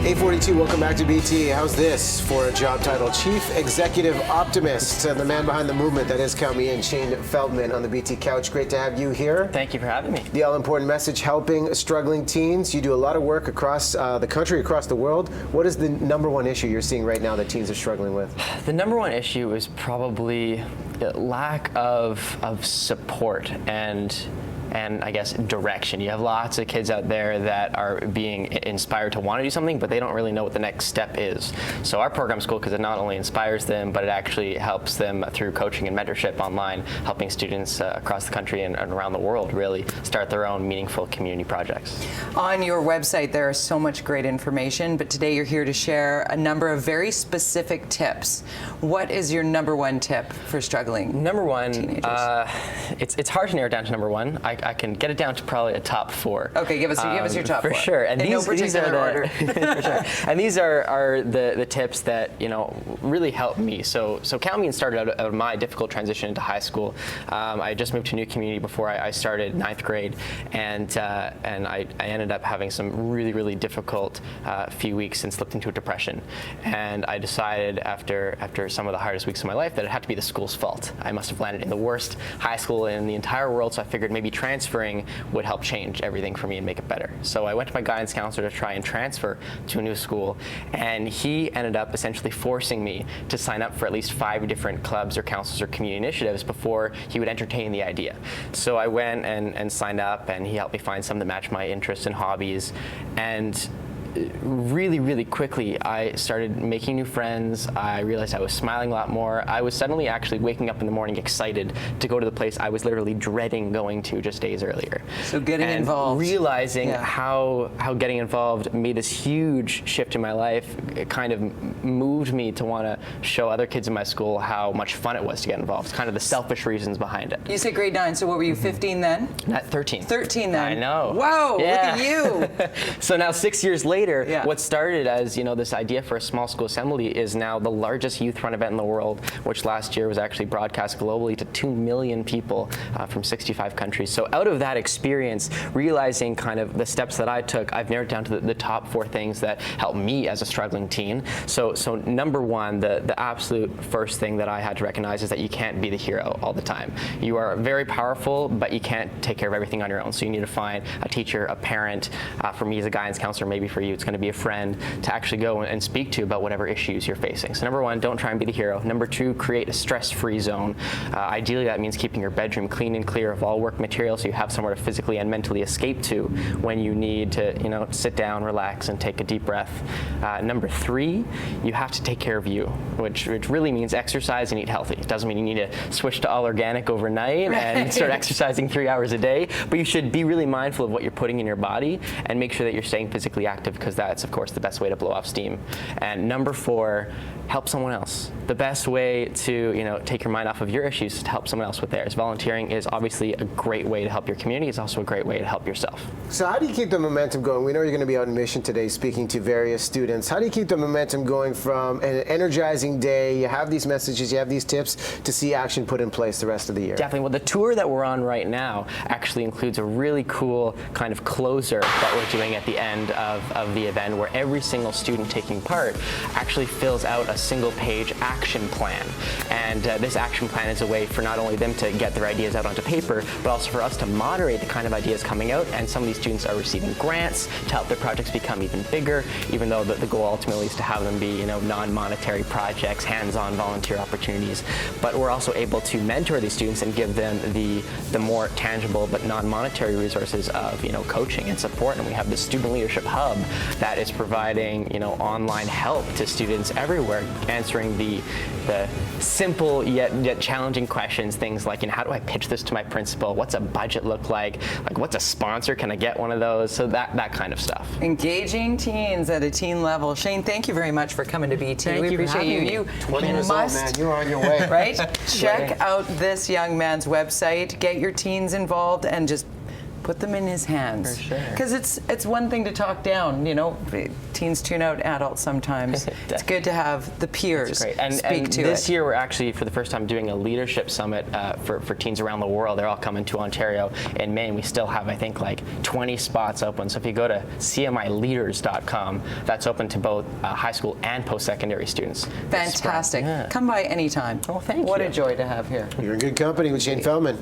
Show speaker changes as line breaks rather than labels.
842, welcome back to BT. How's this for a job title? Chief Executive Optimist, the man behind the movement that is Count Me In, Shane Feldman on the BT couch. Great to have you here.
Thank you for having me.
The all-important message, helping struggling teens. You do a lot of work across the country, across the world. What is the number one issue you're seeing right now that teens are struggling with?
The number one issue is probably lack of support and I guess direction. You have lots of kids out there that are being inspired to want to do something, but they don't really know what the next step is. So our program's cool because it not only inspires them, but it actually helps them through coaching and mentorship online, helping students across the country and around the world really start their own meaningful community projects.
On your website, there is so much great information, but today you're here to share a number of very specific tips. What is your number one tip for struggling
Number one,
teenagers?
it's hard to narrow it down to number one. I can get it down to probably a top four.
Okay, give us your top
for
four.
Sure. And
in no particular order.
For sure. And these are the tips that really helped me. So Count Me In started out of my difficult transition into high school. I just moved to a new community before I started ninth grade, and I ended up having some really difficult few weeks and slipped into a depression. And I decided after some of the hardest weeks of my life that it had to be the school's fault. I must have landed in the worst high school in the entire world, so I figured maybe transferring would help change everything for me and make it better. So I went to my guidance counselor to try and transfer to a new school, and he ended up essentially forcing me to sign up for at least 5 different clubs or councils or community initiatives before he would entertain the idea. So I went and signed up, and he helped me find some that matched my interests and hobbies. And really quickly, I started making new friends. I realized I was smiling a lot more. I was suddenly actually waking up in the morning excited to go to the place I was literally dreading going to just days earlier.
So getting involved.
Realizing how getting involved made this huge shift in my life. It kind of moved me to want to show other kids in my school how much fun it was to get involved. It's kind of the selfish reasons behind it.
You said grade 9, so what were you, 15 then?
Not 13.
13 then.
I know.
Whoa,
Yeah.
look at you.
So now 6 years later, what started as this idea for a small school assembly is now the largest youth-run event in the world, which last year was actually broadcast globally to 2 million people from 65 countries. So out of that experience, realizing kind of the steps that I took, I've narrowed down to the top 4 things that helped me as a struggling teen. So number one, the absolute first thing that I had to recognize is that you can't be the hero all the time. You are very powerful, but you can't take care of everything on your own. So you need to find a teacher, a parent. For me as a guidance counselor, maybe for you, it's going to be a friend to actually go and speak to about whatever issues you're facing. So number one, don't try and be the hero. Number two, create a stress-free zone. Ideally, that means keeping your bedroom clean and clear of all work material so you have somewhere to physically and mentally escape to when you need to sit down, relax, and take a deep breath. Number three, you have to take care of you, which really means exercise and eat healthy. It doesn't mean you need to switch to all organic overnight and start exercising 3 hours a day, but you should be really mindful of what you're putting in your body and make sure that you're staying physically active, because that's, of course, the best way to blow off steam. And number four, help someone else. The best way to take your mind off of your issues is to help someone else with theirs. Volunteering is obviously a great way to help your community. It's also a great way to help yourself.
So how do you keep the momentum going? We know you're going to be out in mission today speaking to various students. How do you keep the momentum going from an energizing day, you have these messages, you have these tips, to see action put in place the rest of the year?
Definitely. Well, the tour that we're on right now actually includes a really cool kind of closer that we're doing at the end of the event, where every single student taking part actually fills out a single-page action plan. And this action plan is a way for not only them to get their ideas out onto paper, but also for us to moderate the kind of ideas coming out. And some of these students are receiving grants to help their projects become even bigger, even though the goal ultimately is to have them be non-monetary projects, hands-on volunteer opportunities. But we're also able to mentor these students and give them the more tangible but non-monetary resources of coaching and support. And we have the Student Leadership Hub that is providing online help to students everywhere, answering the simple yet challenging questions, things like how do I pitch this to my principal? What's a budget look like? What's a sponsor? Can I get one of those? So that kind of stuff.
Engaging teens at a teen level. Shane, thank you very much for coming to BT.
We
appreciate you.
Me.
You
20 years old, man. You're on your way.
Right? Check out this young man's website. Get your teens involved and just Put them in his hands.
For sure.
Because it's one thing to talk down, you know. Teens tune out adults sometimes. It's good to have the peers
Great. And
speak to
this
it.
year we're actually for the first time doing a leadership summit for teens around the world. They're all coming to Ontario in May, and we still have, I think, like 20 spots open. So if you go to cmileaders.com, that's open to both high school and post-secondary students.
Fantastic.
Yeah.
Come by anytime.
Oh, thank
What
you.
a joy to have here.
You're in good company with Shane Feldman.